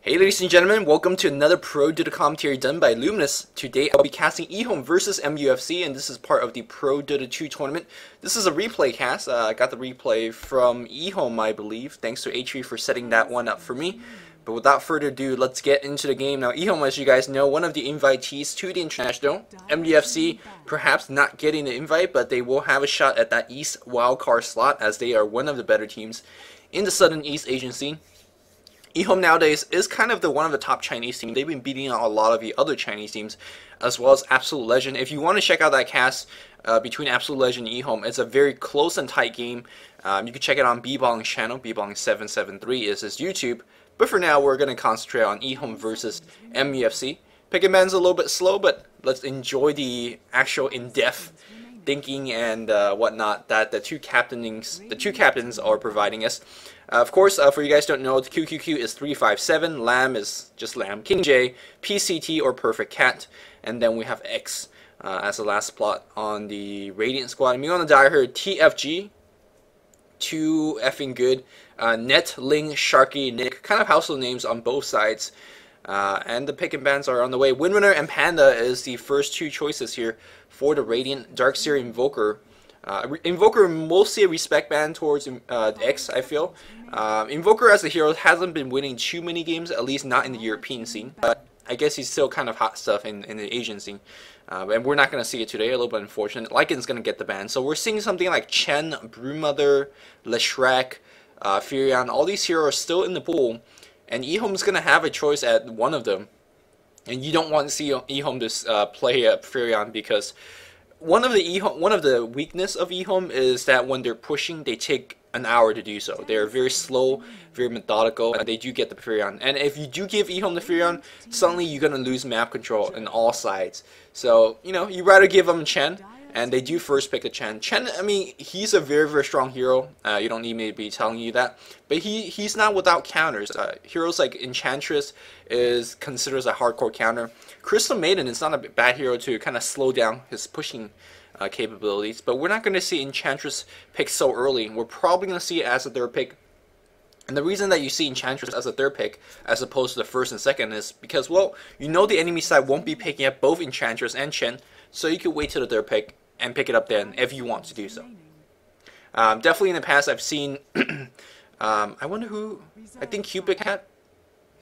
Hey ladies and gentlemen, welcome to another Pro2 commentary done by Luminous. Today I'll be casting EHome versus MUFC, and this is part of the Pro2 tournament. This is a replay cast. I got the replay from EHome, I believe. Thanks to H3 for setting that one up for me. But without further ado, let's get into the game. Now EHome, as you guys know, one of the invitees to the International. MUFC perhaps not getting the invite, but they will have a shot at that East wildcard slot as they are one of the better teams in the Southern East Asian scene. EHome nowadays is kind of one of the top Chinese teams. They've been beating out a lot of the other Chinese teams, as well as Absolute Legend. If you want to check out that cast between Absolute Legend and EHome, it's a very close and tight game. You can check it on Bbong's channel. Bbong773 is his YouTube. But for now, we're going to concentrate on EHome versus MUFC. Pick and ban's a little bit slow, but let's enjoy the actual in-depth thinking and whatnot that the two captains are providing us. Of course, for you guys who don't know, the QQQ is 357, Lamb is just Lamb, King J, PCT or Perfect Cat, and then we have X as the last plot on the Radiant squad. And we want to die here, TFG, too effing good, Net, Ling, Sharky, Nick, kind of household names on both sides. And the pick and bans are on the way. Windrunner and Panda is the first two choices here for the Radiant. Darkseer Invoker. Invoker mostly a respect ban towards X, I feel. Invoker as a hero hasn't been winning too many games, at least not in the European scene. But I guess he's still kind of hot stuff in the Asian scene. And we're not going to see it today, a little bit unfortunate. Lycan's going to get the ban. So we're seeing something like Chen, Broodmother, Leshrac, Furion. All these heroes are still in the pool. And EHome's going to have a choice at one of them. And you don't want to see EHome just play Furion, because one of the weakness of EHome is that when they're pushing, they take an hour to do so. They're very slow, very methodical, and they do get the Furion. And if you do give EHome the Furion, suddenly you're going to lose map control on all sides. So, you know, you'd rather give them Chen. And they do first pick the Chen. Chen, I mean, he's a very, very strong hero. You don't need me to be telling you that. But he's not without counters. Heroes like Enchantress is considered as a hardcore counter. Crystal Maiden is not a bad hero to kind of slow down his pushing capabilities. But we're not going to see Enchantress pick so early. We're probably going to see it as a third pick. And the reason that you see Enchantress as a third pick as opposed to the first and second is because, well, you know the enemy side won't be picking up both Enchantress and Chen. So you can wait till the third pick and pick it up then if you want to do so. Definitely in the past I've seen, I wonder who, I think Cupid Cat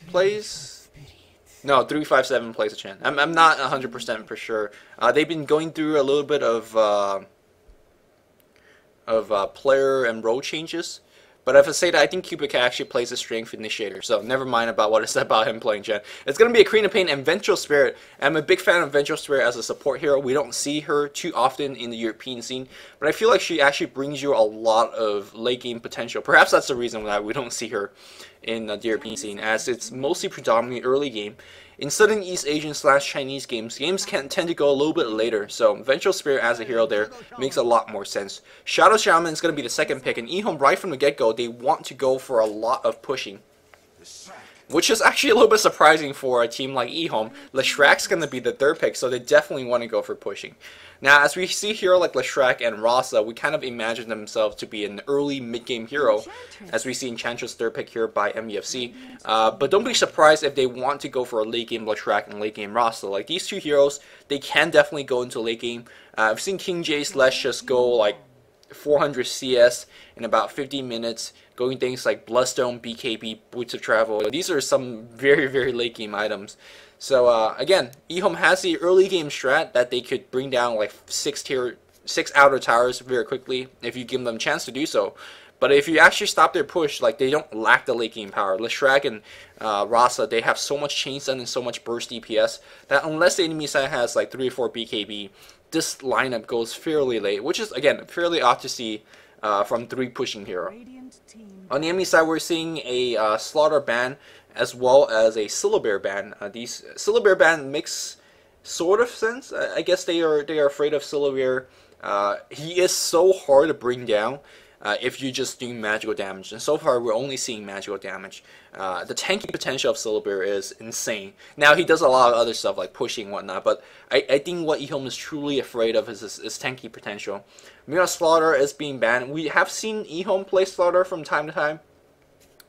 plays, no, 357 plays a Chen. I'm not 100% for sure. They've been going through a little bit of player and role changes. But if I say that, I think Cupid Cat actually plays a Strength Initiator, so never mind about what I said about him playing Chen. It's going to be a Queen of Pain and Vengeful Spirit. I'm a big fan of Vengeful Spirit as a support hero. We don't see her too often in the European scene, but I feel like she actually brings you a lot of late game potential. Perhaps that's the reason why we don't see her in the European scene, as it's mostly predominantly early game. In Southern East Asian / Chinese games can tend to go a little bit later, so Vengeful Spirit as a hero there makes a lot more sense. Shadow Shaman is going to be the second pick, and EHome right from the get-go, they want to go for a lot of pushing, which is actually a little bit surprising for a team like EHome. Leshrac's going to be the third pick, so they definitely want to go for pushing. Now, as we see here like Leshrac and Rasa, we kind of imagine themselves to be an early mid-game hero, as we see Enchantress third pick here by MUFC. But don't be surprised if they want to go for a late-game Leshrac and late-game Rasa. Like, these two heroes, they can definitely go into late game. I've seen King J's Lesh just go like 400 CS in about 15 minutes, going things like Bloodstone, BKB, Boots of Travel. These are some very, very late game items. So again, EHome has the early game strat that they could bring down like 6 outer towers very quickly if you give them a chance to do so. But if you actually stop their push, like, they don't lack the late game power. Leshrac and Rasa, they have so much chain stun and so much burst DPS that unless the enemy side has like 3 or 4 BKB, this lineup goes fairly late, which is again fairly odd to see from 3 pushing hero. On the enemy side, we're seeing a Slaughter ban as well as a Syllabear ban. These Syllabear ban makes sort of sense. I guess they are afraid of Syllabear. He is so hard to bring down if you just do magical damage, and so far we're only seeing magical damage. The tanky potential of Syllabear is insane. Now he does a lot of other stuff like pushing and whatnot, but I think what EHome is truly afraid of is tanky potential. Mira Slaughter is being banned. We have seen EHome play Slaughter from time to time.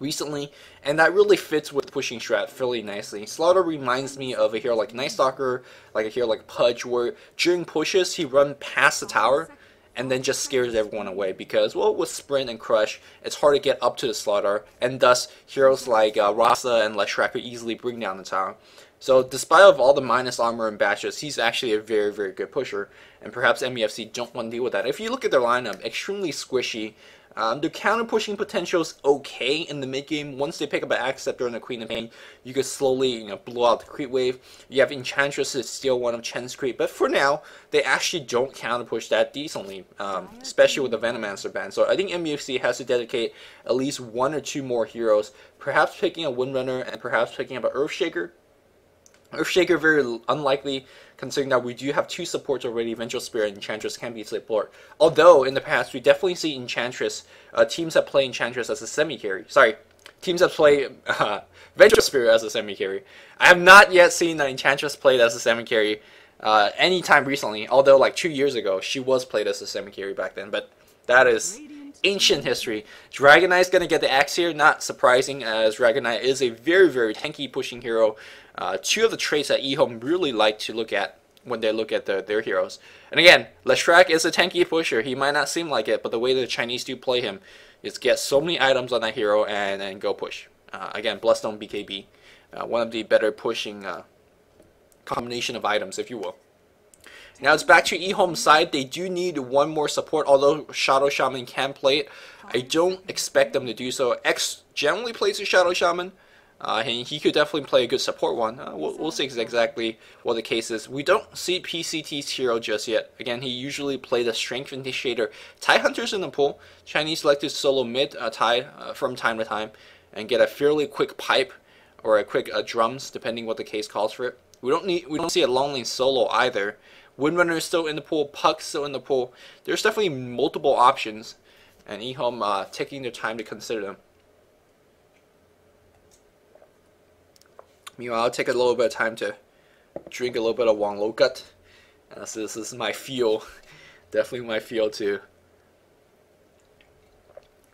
recently, and that really fits with pushing strat fairly nicely. Slaughter reminds me of a hero like Night Stalker, like a hero like Pudge, where during pushes he runs past the tower and then just scares everyone away because, well, with Sprint and Crush, it's hard to get up to the Slaughter, and thus heroes like Rasa and Leshrac could easily bring down the tower. So despite of all the minus armor and bashes, he's actually a very, very good pusher, and perhaps MUFC don't want to deal with that. If you look at their lineup, extremely squishy. Their counter pushing potential is okay in the mid game. Once they pick up an Acceptor and a Queen of Pain, you could slowly, blow out the creep wave. You have Enchantress to steal one of Chen's creep, but for now, they actually don't counter push that decently, especially with the Venomancer ban. So I think MUFC has to dedicate at least 1 or 2 more heroes, perhaps picking a Windrunner and perhaps picking up an Earthshaker. Earthshaker very unlikely, considering that we do have 2 supports already. Vengeful Spirit and Enchantress can be support. Although in the past we definitely see Enchantress, teams that play Enchantress as a semi-carry. Sorry, teams that play Vengeful Spirit as a semi-carry. I have not yet seen an Enchantress played as a semi-carry anytime recently. Although like 2 years ago she was played as a semi-carry back then, but that is ancient history. Dragonite's going to get the axe here, not surprising, as Dragonite is a very, very tanky pushing hero. 2 of the traits that EHome really like to look at when they look at their heroes. And again, Leshrac is a tanky pusher. He might not seem like it, but the way the Chinese do play him is get so many items on that hero and go push. Again, Bloodstone BKB, one of the better pushing combination of items, if you will. Now it's back to EHome's side. They do need 1 more support, although Shadow Shaman can play it. I don't expect them to do so. X generally plays a Shadow Shaman, and he could definitely play a good support one. We'll see exactly what the case is. We don't see PCT's hero just yet. Again, he usually plays the Strength Initiator. TIE Hunters in the pool. Chinese like to solo mid TIE from time to time and get a fairly quick pipe or a quick drums, depending what the case calls for it. We don't see a long lane solo either. Windrunner is still in the pool, Puck's still in the pool. There's definitely multiple options, and EHome taking their time to consider them. Meanwhile, I'll take a little bit of time to drink a little bit of Wang Lo Gut. So this is my fuel, definitely my fuel to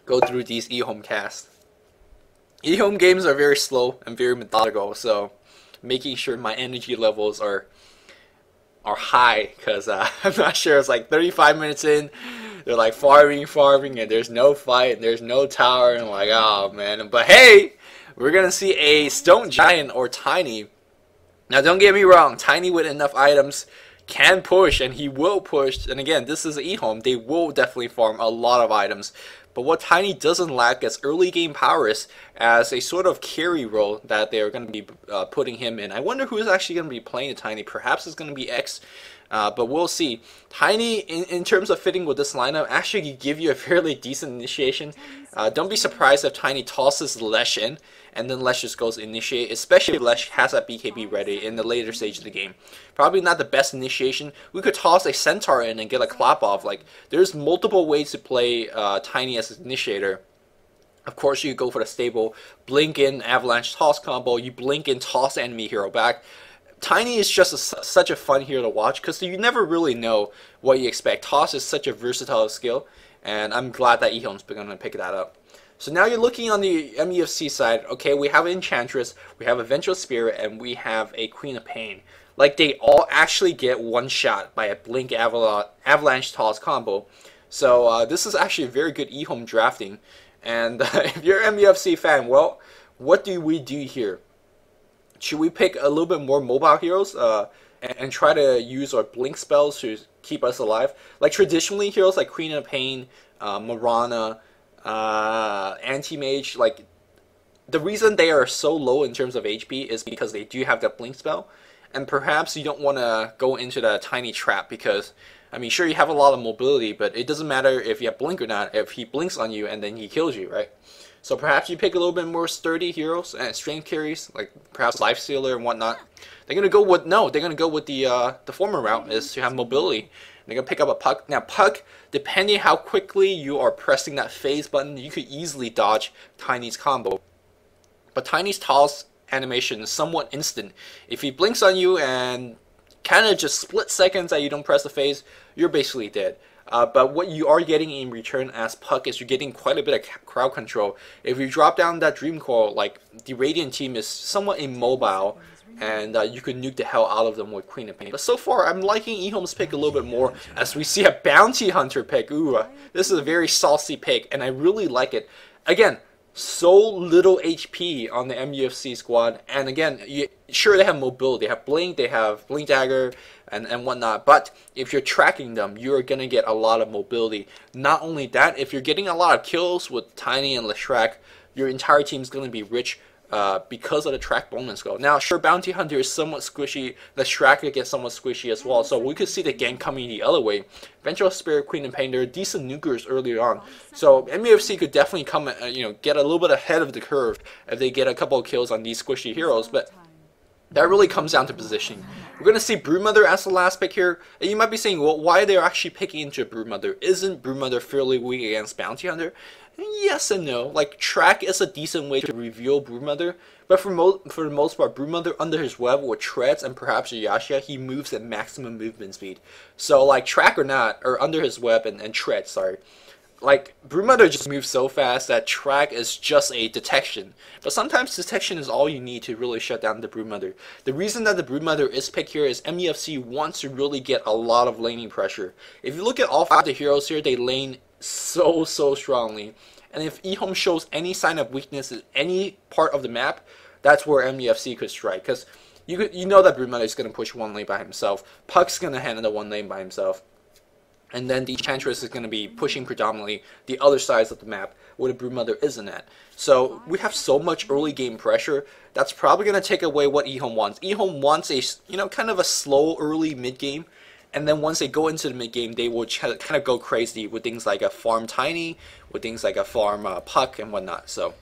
go through these EHome casts. EHome games are very slow and very methodical, so making sure my energy levels are high, because I'm not sure, it's like 35 minutes in, they're like farming, and there's no fight, and there's no tower, and I'm like, oh man. But hey, we're gonna see a Stone Giant or Tiny. Now don't get me wrong, Tiny with enough items can push, and he will push, and again, this is EHome, they will definitely farm a lot of items. But what Tiny doesn't lack is early game prowess as a sort of carry role that they're going to be putting him in. I wonder who is actually going to be playing Tiny. Perhaps it's going to be X, but we'll see. Tiny, in terms of fitting with this lineup, actually give you a fairly decent initiation. Don't be surprised if Tiny tosses Lesh in, and then Lesh just goes initiate, especially if Lesh has that BKB ready in the later stage of the game. Probably not the best initiation. We could toss a Centaur in and get a clap off. Like, there's multiple ways to play Tiny as an initiator. Of course, you go for the stable, blink in, avalanche toss combo, you blink in, toss enemy hero back. Tiny is just such a fun hero to watch, because you never really know what you expect. Toss is such a versatile skill, and I'm glad that EHome's going to pick that up. So now you're looking on the MUFC side. Okay, we have an Enchantress, we have a Vengeful Spirit, and we have a Queen of Pain. Like, they all actually get one shot by a blink avalanche toss combo. So this is actually a very good EHome drafting. And if you're an MUFC fan, well, what do we do here? Should we pick a little bit more mobile heroes and try to use our blink spells to keep us alive? Like, traditionally, heroes like Queen of Pain, Morana, Anti-Mage, like, the reason they are so low in terms of HP is because they do have that blink spell. And perhaps you don't want to go into the Tiny trap because, I mean, sure, you have a lot of mobility, but it doesn't matter if you have blink or not, if he blinks on you and then he kills you, right? So perhaps you pick a little bit more sturdy heroes and strength carries, like perhaps Lifestealer and whatnot. They're gonna go with the former route is to have mobility. They're gonna pick up a Puck. Now Puck, depending how quickly you are pressing that phase button, you could easily dodge Tiny's combo. But Tiny's toss animation is somewhat instant. If he blinks on you and kind of just split seconds that you don't press the phase, you're basically dead. But what you are getting in return as Puck is you're getting quite a bit of crowd control. If you drop down that Dream Coil, like the Radiant team is somewhat immobile, and you can nuke the hell out of them with Queen of Pain. But so far, I'm liking EHome's pick a little bit more as we see a Bounty Hunter pick. Ooh, this is a very saucy pick, and I really like it. Again, so little HP on the MUFC squad, and again, sure they have mobility, they have Blink Dagger, and whatnot, but if you're tracking them, you're gonna get a lot of mobility. Not only that, if you're getting a lot of kills with Tiny and Leshrac, your entire team's gonna be rich because of the track bonus go. Now, sure, Bounty Hunter is somewhat squishy. The Shrek could get somewhat squishy as well, so we could see the gang coming the other way. Vengeful Spirit, Queen and Pain, they're decent nukers earlier on, so MUFC could definitely come, get a little bit ahead of the curve if they get a couple of kills on these squishy heroes. But that really comes down to positioning. We're going to see Broodmother as the last pick here. And you might be saying, well, why are they actually picking into Broodmother? Isn't Broodmother fairly weak against Bounty Hunter? Yes and no. Like, track is a decent way to reveal Broodmother, but for the most part, Broodmother under his web with treads and perhaps a Yashia, he moves at maximum movement speed. So, like, track or not, or under his web and treads, sorry. Like, Broodmother just moves so fast that track is just a detection. But sometimes detection is all you need to really shut down the Broodmother. The reason that the Broodmother is picked here is MUFC wants to really get a lot of laning pressure. If you look at all 5 of the heroes here, they lane so strongly. And if EHome shows any sign of weakness in any part of the map, that's where MUFC could strike. Because you know that Broodmother is going to push one lane by himself. Puck's going to handle the one lane by himself. And then the Enchantress is going to be pushing predominantly the other sides of the map where the Broodmother isn't at. So we have so much early game pressure that's probably going to take away what EHome wants. EHome wants a kind of a slow early mid game, and then once they go into the mid game, they will kind of go crazy with things like a farm Tiny, with things like a farm Puck and whatnot. So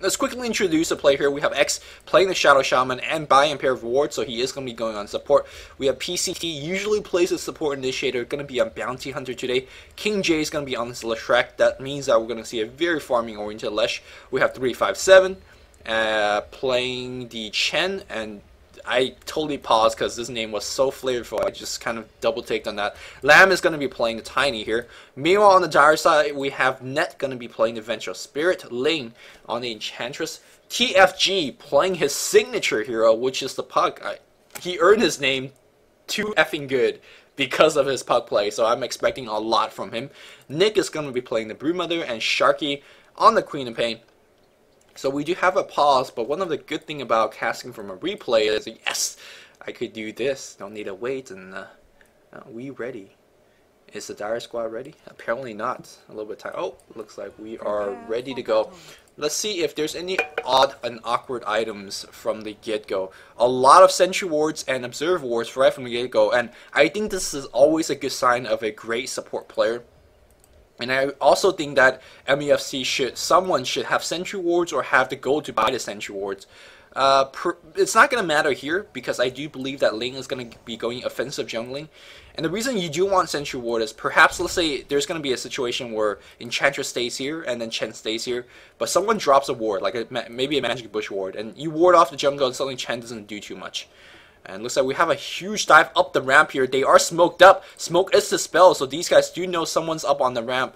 let's quickly introduce a player here. We have X playing the Shadow Shaman and buy and pair of rewards, so he is going to be going on support. We have PCT, usually plays a support initiator, going to be on Bounty Hunter today. King J is going to be on this Leshrac. That means that we're going to see a very farming-oriented Lesh. We have 357 playing the Chen, and I totally paused because this name was so flavorful. I just kind of double-taked on that. Lamb is going to be playing the Tiny here. Meanwhile, on the dire side, we have Net going to be playing the Vengeful Spirit. Ling on the Enchantress. TFG playing his signature hero, which is the Puck. He earned his name too effing good because of his Puck play, so I'm expecting a lot from him. Nick is going to be playing the Broodmother, and Sharky on the Queen of Pain. So we do have a pause, but one of the good things about casting from a replay is, yes, I could do this. Don't need to wait, and we ready. Is the Dire Squad ready? Apparently not. A little bit tired. Oh, looks like we are ready to go. Let's see if there's any odd and awkward items from the get-go. A lot of Sentry Wards and Observe Wards right from the get-go, and I think this is always a good sign of a great support player. And I also think that MUFC someone should have Sentry Wards or have the goal to buy the Sentry Wards. It's not going to matter here because I do believe that Ling is going to be going offensive jungling. And the reason you do want Sentry Ward is perhaps, let's say, there's going to be a situation where Enchantress stays here and then Chen stays here, but someone drops a ward, like maybe a Magic Bush ward, and you ward off the jungle and suddenly Chen doesn't do too much. And looks like we have a huge dive up the ramp here. They are smoked up. Smoke is the spell, so these guys do know someone's up on the ramp.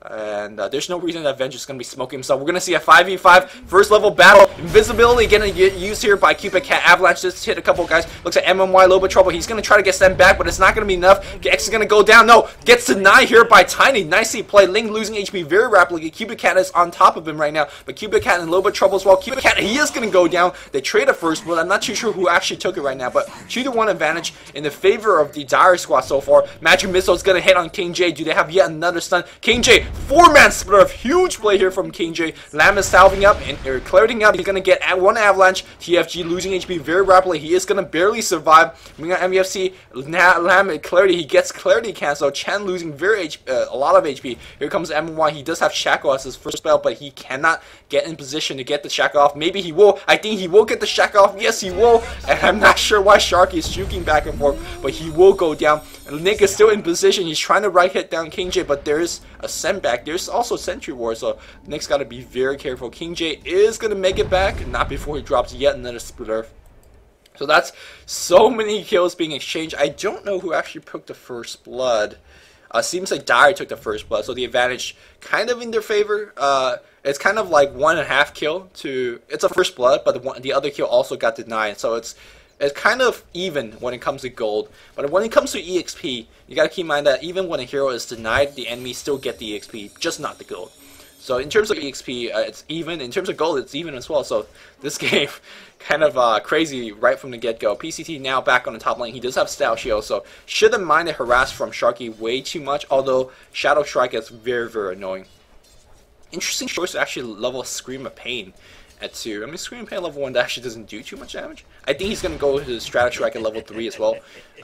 And there's no reason that Vengeance is going to be smoking himself. We're going to see a 5v5 first level battle. Invisibility going to get used here by Cupid Cat. Avalanche just hit a couple guys. Looks like MMY, a little bit of trouble. He's going to try to get sent back, but it's not going to be enough. X is going to go down. No, gets denied here by Tiny. Nicely played. Ling losing HP very rapidly. Cupid Cat is on top of him right now, but Cupid Cat in a little bit of trouble as well. Cupid Cat, he is going to go down. They trade it first, but I'm not too sure who actually took it right now, but 2-1 advantage in the favor of the Dire Squad so far. Magic Missile is going to hit on King J. Do they have yet another stun? King J, 4-man split. Huge play here from King J. Lamb is salving up and clearing up. He's going to get one avalanche. TFG losing HP very rapidly. He is going to barely survive. MUFC, Lamb clarity. He gets clarity cancel. Chen losing a lot of HP. Here comes MY. He does have Shackle as his first spell, but he cannot get in position to get the Shackle off. Maybe he will. I think he will get the Shackle off. Yes, he will. And I'm not sure why Sharky is juking back and forth, but he will go down. And Nick is still in position. He's trying to right hit down King J, but there's a send back. There's also Sentry War, so Nick's got to be very careful. King J is going to make it back, not before he drops yet another splitter. So that's so many kills being exchanged. I don't know who actually took the first blood. Seems like Dire took the first blood, so the advantage kind of in their favor. It's kind of like 1.5 kill to, it's a first blood, but the other kill also got denied, so it's kind of even when it comes to gold. But when it comes to EXP, you gotta keep in mind that even when a hero is denied, the enemies still get the EXP, just not the gold. So in terms of EXP, it's even. In terms of gold, it's even as well. So this game, kind of crazy right from the get-go. PCT now back on the top lane. He does have Style Shield, so shouldn't mind the harass from Sharky way too much, although Shadow Strike is very, very annoying. Interesting choice to actually level Scream of Pain at 2. I mean, Scream of Pain level 1 actually doesn't do too much damage. I think he's going to go to Strategy Strike at level 3 as well.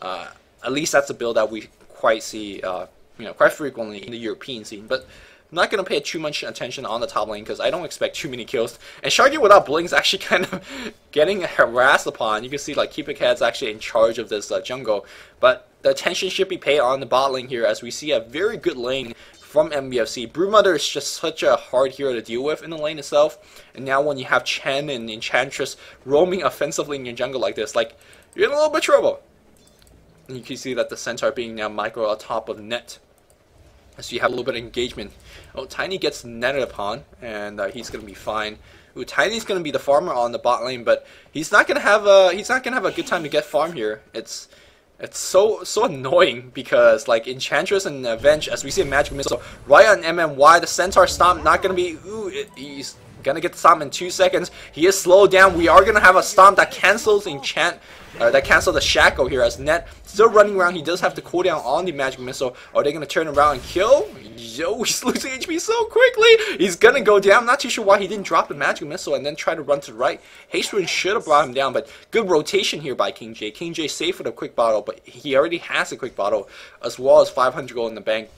At least that's a build that we quite see quite frequently in the European scene. But I'm not going to pay too much attention on the top lane because I don't expect too many kills. And Sharky without Blink is actually kind of getting harassed upon. You can see like Keepakad's actually in charge of this jungle. But the attention should be paid on the bot lane here as we see a very good lane from MUFC. Broodmother is just such a hard hero to deal with in the lane itself. And now when you have Chen and Enchantress roaming offensively in your jungle like this, like, you're in a little bit of trouble. And you can see that the Centaur being now micro on top of the net. So you have a little bit of engagement. Oh, Tiny gets netted upon, and he's gonna be fine. Ooh, Tiny's gonna be the farmer on the bot lane, but he's not gonna have a good time to get farm here. It's so annoying because like Enchantress and Avenge, as we see a Magic Missile right on MMY, the Centaur stomp not gonna be. He's gonna get the stomp in 2 seconds. He is slowed down. We are gonna have a stomp that cancels Enchant. That cancels the Shackle here as Net still running around. He does have to cool down on the Magic Missile. Are they going to turn around and kill? Yo, he's losing HP so quickly. He's going to go down. I'm not too sure why he didn't drop the Magic Missile and then try to run to the right. Haste Rune should have brought him down, but good rotation here by King J. King J safe with a quick bottle, but he already has a quick bottle as well as 500 gold in the bank.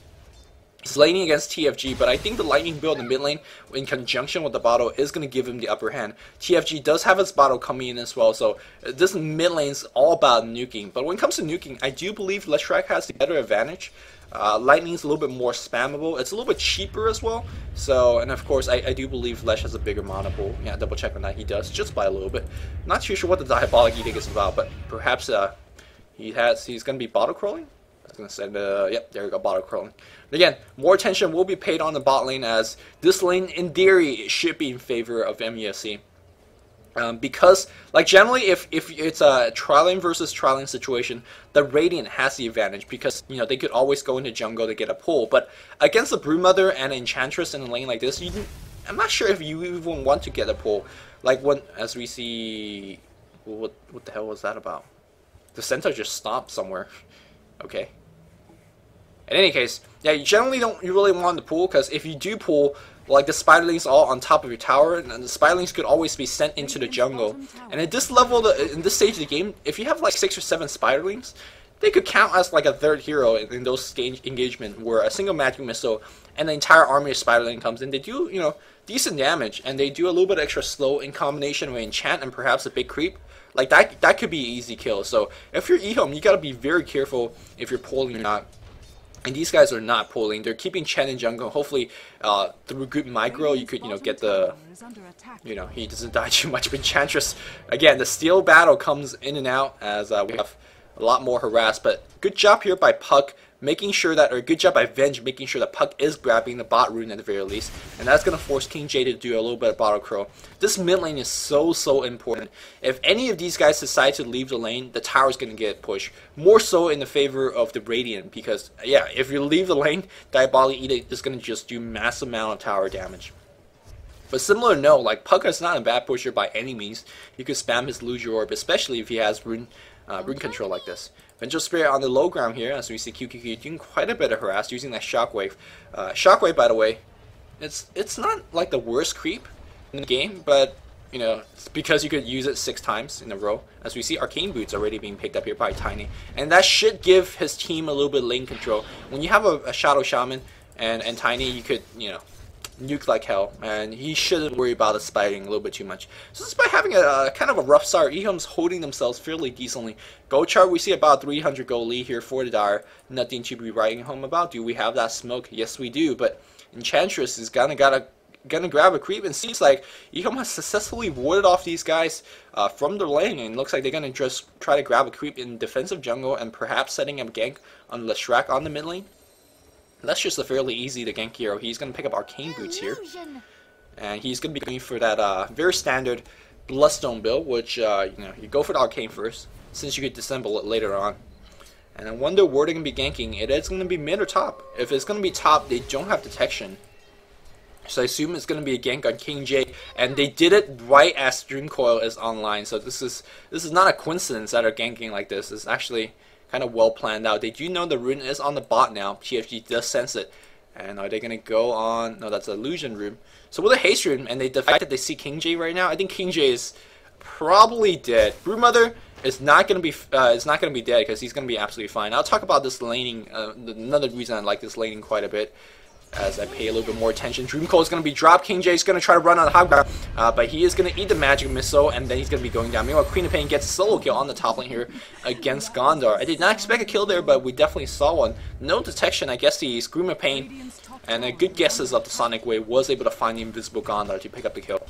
He's laning against TFG, but I think the Lightning build in mid lane, in conjunction with the bottle, is going to give him the upper hand. TFG does have his bottle coming in as well, so this mid lane is all about nuking. But when it comes to nuking, I do believe Leshrac has the better advantage. Lightning is a little bit more spammable. It's a little bit cheaper as well. So, and of course, I do believe Lesh has a bigger mana pool. Yeah, double check on that. He does, just by a little bit. Not too sure what the Diabolic Edict is about, but perhaps he's going to be bottle crawling. I was going to say, yep, there we go, bottle crawling. Again, more attention will be paid on the bot lane as this lane, in theory, should be in favor of MUFC. Because, like, generally, if it's a tri-lane versus tri-lane situation, the Radiant has the advantage because, you know, they could always go into jungle to get a pull. But against the Broodmother and Enchantress in a lane like this, I'm not sure if you even want to get a pull. Like, when, as we see, what the hell was that about? The Centaur just stopped somewhere. Okay. In any case, yeah, you generally don't really want to pull, because if you do pull, like the Spiderlings all on top of your tower, and the Spiderlings could always be sent into the jungle. And at this level, in this stage of the game, if you have like 6 or 7 Spiderlings, they could count as like a third hero in those engagement where a single Magic Missile and the entire army of Spiderling comes in. They do, you know, decent damage, and they do a little bit extra slow in combination with Enchant and perhaps a big creep. Like that could be an easy kill. So if you're EHome, you gotta be very careful if you're pulling or not. And these guys are not pulling. They're keeping Chen in jungle. Hopefully, through good micro, you could, you know, get the, you know, he doesn't die too much. But Enchantress, again, the steel battle comes in and out as we have a lot more harass. But good job here by Puck, making sure that, or good job by Venge, making sure that Puck is grabbing the bot rune at the very least. And that's going to force King J to do a little bit of bottle crow. This mid lane is so important. If any of these guys decide to leave the lane, the tower is going to get pushed. More so in the favor of the Radiant, because, yeah, if you leave the lane, Diabolic Edict is going to just do massive amount of tower damage. But similar no, like Puck is not a bad pusher by any means. You could spam his Luge Orb, especially if he has rune control like this. Vengeful Spirit on the low ground here, as we see QQQ doing quite a bit of harass using that Shockwave. Shockwave, by the way, it's not like the worst creep in the game, but you know, it's because you could use it 6 times in a row. As we see, Arcane Boots already being picked up here by Tiny, and that should give his team a little bit of lane control. When you have a Shadow Shaman and Tiny, you could, you know, nuke like hell, and he shouldn't worry about the spiting a little bit too much. So despite having a kind of a rough start, EHome's holding themselves fairly decently. Gold chart, we see about 300 gold lead here for the Dire. Nothing to be writing home about. Do we have that smoke? Yes, we do, but Enchantress is gonna grab a creep, and seems like EHome has successfully warded off these guys from their lane, and looks like they're gonna just try to grab a creep in defensive jungle and perhaps setting up gank on Leshrac on the mid lane. That's just a fairly easy to gank hero. He's going to pick up Arcane Boots here. And he's going to be going for that very standard Bloodstone build, which, you go for the Arcane first, since you could disassemble it later on. And I wonder where they're going to be ganking. It is going to be mid or top. If it's going to be top, they don't have detection. So I assume it's going to be a gank on King J, and they did it right as Dream Coil is online. So this is not a coincidence that they're ganking like this. It's actually kind of well planned out. They do know the rune is on the bot now. TFG does sense it. And are they going to go on? No, that's an illusion rune. So with a haste rune, and the fact that they see King J right now, I think King J is probably dead. Broodmother is not going to be dead because he's going to be absolutely fine. I'll talk about this laning. Another reason I like this laning quite a bit, as I pay a little bit more attention. Dreamcoil is going to be dropped. King J is going to try to run on the high ground, but he is going to eat the magic missile, and then he's going to be going down. Meanwhile, Queen of Pain gets a solo kill on the top lane here against Gondar. I did not expect a kill there, but we definitely saw one. No detection. I guess the Scream of Pain and good guesses of the Sonic Wave was able to find the invisible Gondar to pick up the kill.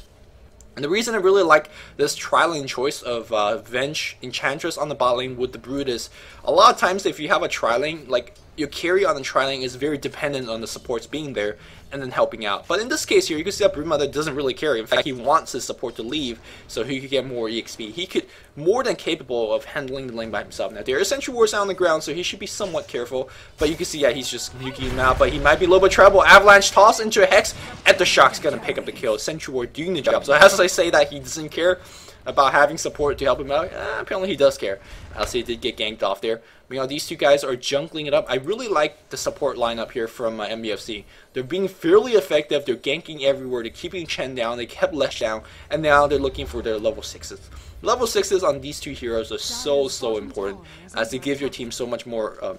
And the reason I really like this tri-lane choice of Venge Enchantress on the bot lane with the Brood is a lot of times if you have a tri-lane, like your carry on the tri-lane is very dependent on the supports being there and then helping out. But in this case here, you can see that Broodmother doesn't really carry. In fact, he wants his support to leave so he could get more EXP. He could more than capable of handling the lane by himself. Now, there are Sentry Wards on the ground, so he should be somewhat careful. But you can see, yeah, he's just nuking him out. But he might be a little bit trouble. Avalanche toss into a Hex. At the Shock's going to pick up the kill. Sentry Ward doing the job. So as I say that he doesn't care about having support to help him out, apparently he does care. I'll say he did get ganked off there. These two guys are jungling it up. I really like the support lineup here from MUFC. They're being fairly effective. They're ganking everywhere. They're keeping Chen down. They kept Lesh down. And now they're looking for their level 6s. Level 6s on these two heroes are so important, as they give your team so much more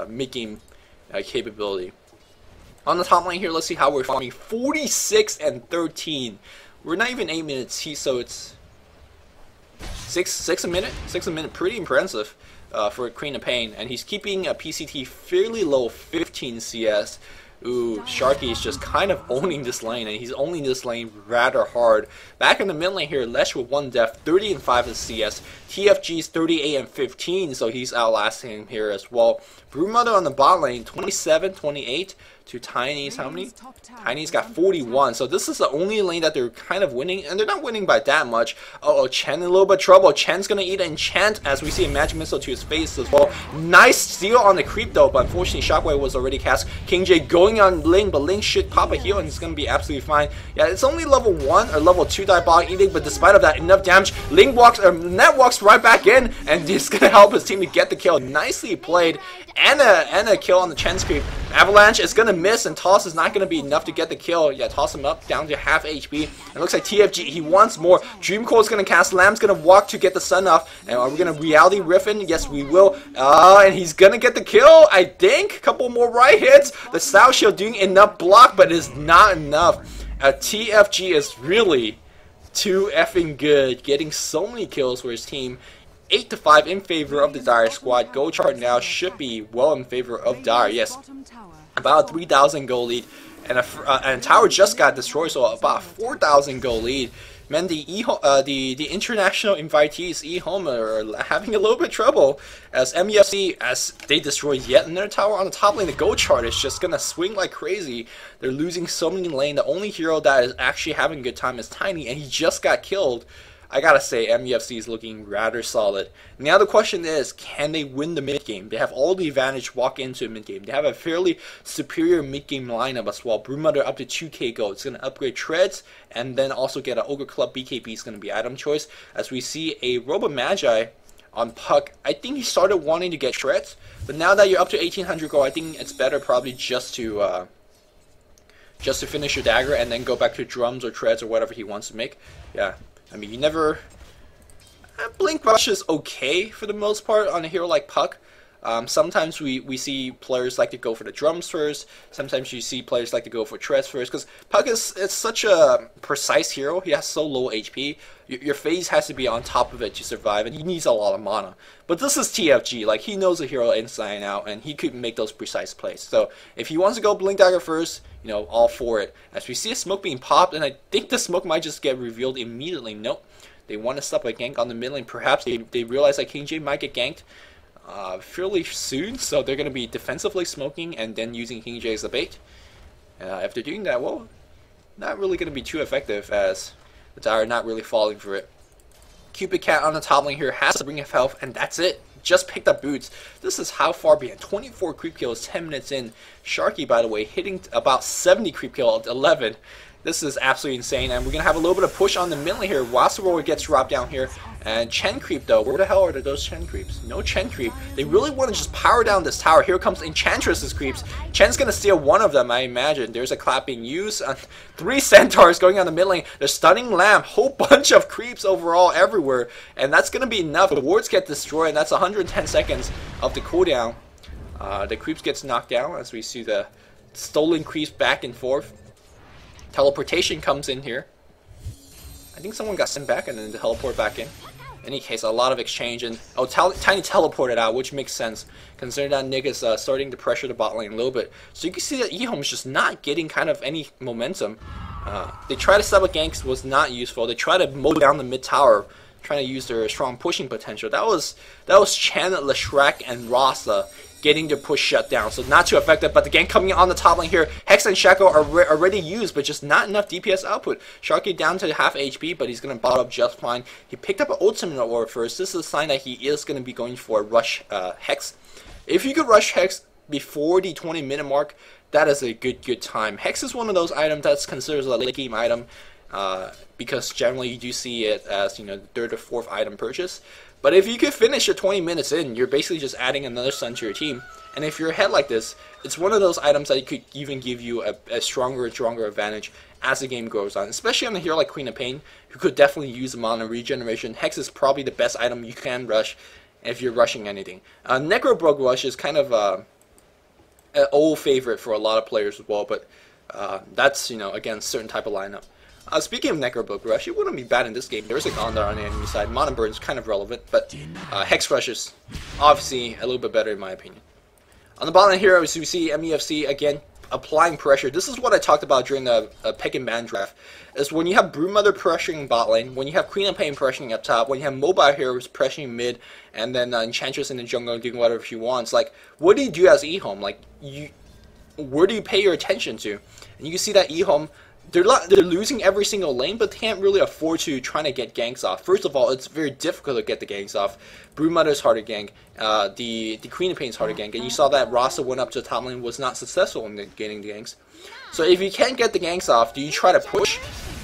mid-game capability. On the top lane here, let's see how we're farming. 46 and 13. We're not even 8 minutes, so it's 6 a minute. 6 a minute, pretty impressive for Queen of Pain. And he's keeping a PCT fairly low, 15 CS. Ooh, Sharky is just kind of owning this lane, and he's owning this lane rather hard. Back in the mid lane here, Lesh with 1 death, 30 and 5 in CS. TFG's 38 and 15, so he's outlasting him here as well. Broodmother on the bot lane, 27, 28 to Tiny's, how many? Tiny's got 41, so this is the only lane that they're kind of winning, and they're not winning by that much. Uh-oh, Chen in a little bit of trouble. Chen's gonna eat an enchant as we see a magic missile to his face as well. Nice steal on the creep though, but unfortunately Shockwave was already cast. King J going on Ling, but Ling should pop a heal and he's gonna be absolutely fine. Yeah, it's only level 1 or level 2 diabolic eating, but despite of that, enough damage. Ling walks, Net walks right back in, and he's gonna help his team to get the kill. Nicely played, and a kill on the Chen's creep. Avalanche is gonna miss, and Toss is not gonna be enough to get the kill. Yeah, toss him up down to half HP. It looks like TFG, he wants more. Dreamcoil is gonna cast. Lamb's gonna walk to get the sun off. And are we gonna reality Riffin? Yes, we will. And he's gonna get the kill, I think. Couple more right hits. The Style Shield doing enough block, but it is not enough. TFG is really too effing good, getting so many kills for his team. 8 to 5 in favor of the Dire squad. Gold chart now should be well in favor of Dire. Yes, about a 3,000 gold lead, and tower just got destroyed, so about a 4,000 gold lead. Man, the international invitees EHome are having a little bit of trouble as MUFC, as they destroy yet another tower on the top lane. The gold chart is just gonna swing like crazy. They're losing so many lane. The only hero that is actually having a good time is Tiny, and he just got killed. I gotta say, MUFC is looking rather solid. Now the question is, can they win the mid-game? They have all the advantage walk into mid-game. They have a fairly superior mid-game lineup as well. Broodmother up to 2k gold. It's gonna upgrade Treads, and then also get an Ogre Club BKB is gonna be item choice. As we see a Robo Magi on Puck. I think he started wanting to get Treads, but now that you're up to 1800 gold, I think it's better probably just to finish your dagger and then go back to drums or treads or whatever he wants to make. Yeah. I mean, you never... Blink Rush is okay for the most part on a hero like Puck. Sometimes we see players like to go for the drums first. Sometimes you see players like to go for treads first. Because Puck is such a precise hero. He has so low HP. Your phase has to be on top of it to survive. And he needs a lot of mana. But this is TFG. Like, he knows the hero inside and out. And he could make those precise plays. So, if he wants to go Blink Dagger first, you know, all for it. As we see a smoke being popped. And I think the smoke might just get revealed immediately. Nope. They want to stop a gank on the mid lane. Perhaps they realize that King J might get ganked. fairly soon, so they're going to be defensively smoking and then using King J as a bait. After doing that, well, not really going to be too effective as the Dire not really falling for it. Cupid Cat on the top lane here has to bring up health, and that's it. Just picked up boots. This is how far behind. 24 creep kills, 10 minutes in. Sharky, by the way, hitting about 70 creep kill at 11. This is absolutely insane, and we're going to have a little bit of push on the mid lane here. Wasserroar gets dropped down here, and Chen creep though. Where the hell are those Chen creeps? No Chen creep. They really want to just power down this tower. Here comes Enchantress's creeps. Chen's going to steal one of them, I imagine. There's a clap being used. 3 centaurs going on the mid lane. They're stunning Lamb. Whole bunch of creeps overall everywhere, and that's going to be enough. The wards get destroyed, and that's 110 seconds of the cooldown. The creeps gets knocked down as we see the stolen creeps back and forth. Teleportation comes in here. I think someone got sent back and then teleport back in. In any case, a lot of exchange, and Tiny teleported out, which makes sense considering that Nick is starting to pressure the bot lane a little bit. So you can see that EHome is just not getting kind of any momentum. They try to set up ganks, was not useful. They try to mow down the mid tower, trying to use their strong pushing potential. That was Chan, Leshrac, and Rasa getting their push shut down, so not too effective. But the gank coming on the top lane here, Hex and Shackle are already used, but just not enough DPS output. Sharky down to half HP, but he's going to bottle up just fine. He picked up an ultimate orb first. This is a sign that he is going to be going for a rush Hex. If you could rush Hex before the 20-minute mark, that is a good time. Hex is one of those items that's considered a late game item, because generally you do see it as, you know, the 3rd or 4th item purchase. But if you could finish it 20 minutes in, you're basically just adding another stun to your team. And if you're ahead like this, it's one of those items that could even give you a stronger advantage as the game goes on. Especially on a hero like Queen of Pain, who could definitely use a mana regeneration. Hex is probably the best item you can rush if you're rushing anything. Necrobug Rush is kind of an old favorite for a lot of players as well, but that's, you know, again, certain type of lineup. Speaking of Necrobug Rush, it wouldn't be bad in this game. There's a Gondar on the enemy side. Mana Burn is kind of relevant, but Hex Rush is obviously a little bit better in my opinion. On the bottom here, as we see MUFC again applying pressure. This is what I talked about during the pick and ban draft. Is when you have Broodmother pressuring bot lane, when you have Queen of Pain pressuring up top, when you have mobile heroes pressuring mid, and then Enchantress in the jungle doing whatever she wants. Like, what do you do as EHome? Like, where do you pay your attention to? And you can see that EHome, they're losing every single lane, but they can't really afford to trying to get ganks off. First of all, it's very difficult to get the ganks off. Broodmother is hard to gank. The Queen of Pain is hard to gank. And you saw that Rasa went up to the top lane, was not successful in getting the ganks. So if you can't get the ganks off, do you try to push?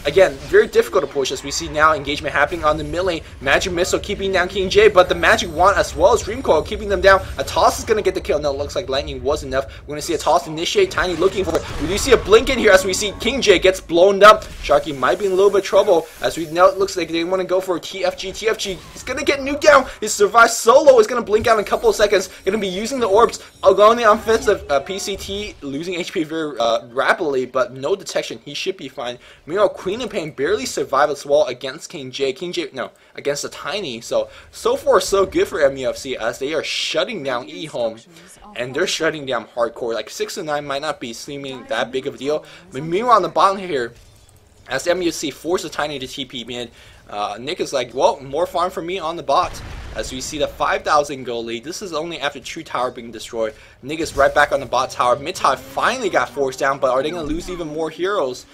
Again, very difficult to push, as we see now engagement happening on the mid lane. Magic Missile keeping down King J, but the Magic Wand as well as Dream Coil keeping them down. A toss is going to get the kill. No, it looks like Lightning was enough. We're going to see a toss initiate. Tiny looking for it. We do see a blink in here as we see King J gets blown up. Sharky might be in a little bit of trouble, as we know it looks like they want to go for a TFG. TFG is going to get nuked down. His survive solo is going to blink out in a couple of seconds. Going to be using the orbs. Going the offensive. PCT losing HP very rapidly, but no detection. He should be fine. Meanwhile, Queen of Pain barely survived as well against King J. Against the Tiny. So far so good for MUFC, as they are shutting down EHome, and they're shutting down hardcore. Like 6-9 might not be seeming that big of a deal, but meanwhile on the bottom here, as MUFC forces Tiny to TP mid, Nick is like, well, more farm for me on the bot. As we see the 5,000 goal lead. This is only after 2 tower being destroyed. Nick is right back on the bot tower. Mid tower finally got forced down, but are they going to lose even more heroes?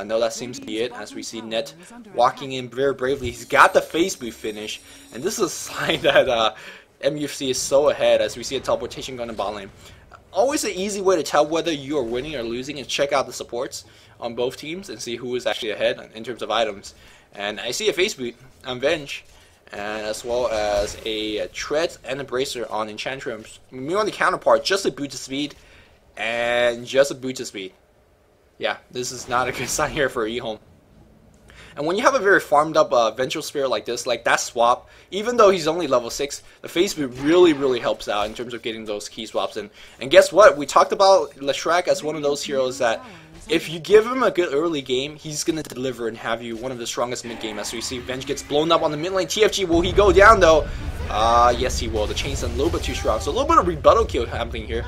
No, that seems to be it, as we see Net walking in very bravely. He's got the face boot finish, and this is a sign that MUFC is so ahead, as we see a teleportation going to bot lane. Always an easy way to tell whether you are winning or losing is check out the supports on both teams and see who is actually ahead in terms of items. And I see a face boot on Venge, and as well as a Tread and a Bracer on Enchantress. Me on the counterpart, just a boot to speed, and just a boot to speed. Yeah, this is not a good sign here for EHome. And when you have a very farmed up Vengeful Spirit like this, like that swap, even though he's only level 6, the face boot really helps out in terms of getting those key swaps in. And guess what? We talked about Leshrac as one of those heroes that if you give him a good early game, he's going to deliver and have you one of the strongest mid game. As we see Venge gets blown up on the mid lane. TFG, will he go down though? Yes he will. The chain's a little bit too strong. So a little bit of rebuttal kill happening here.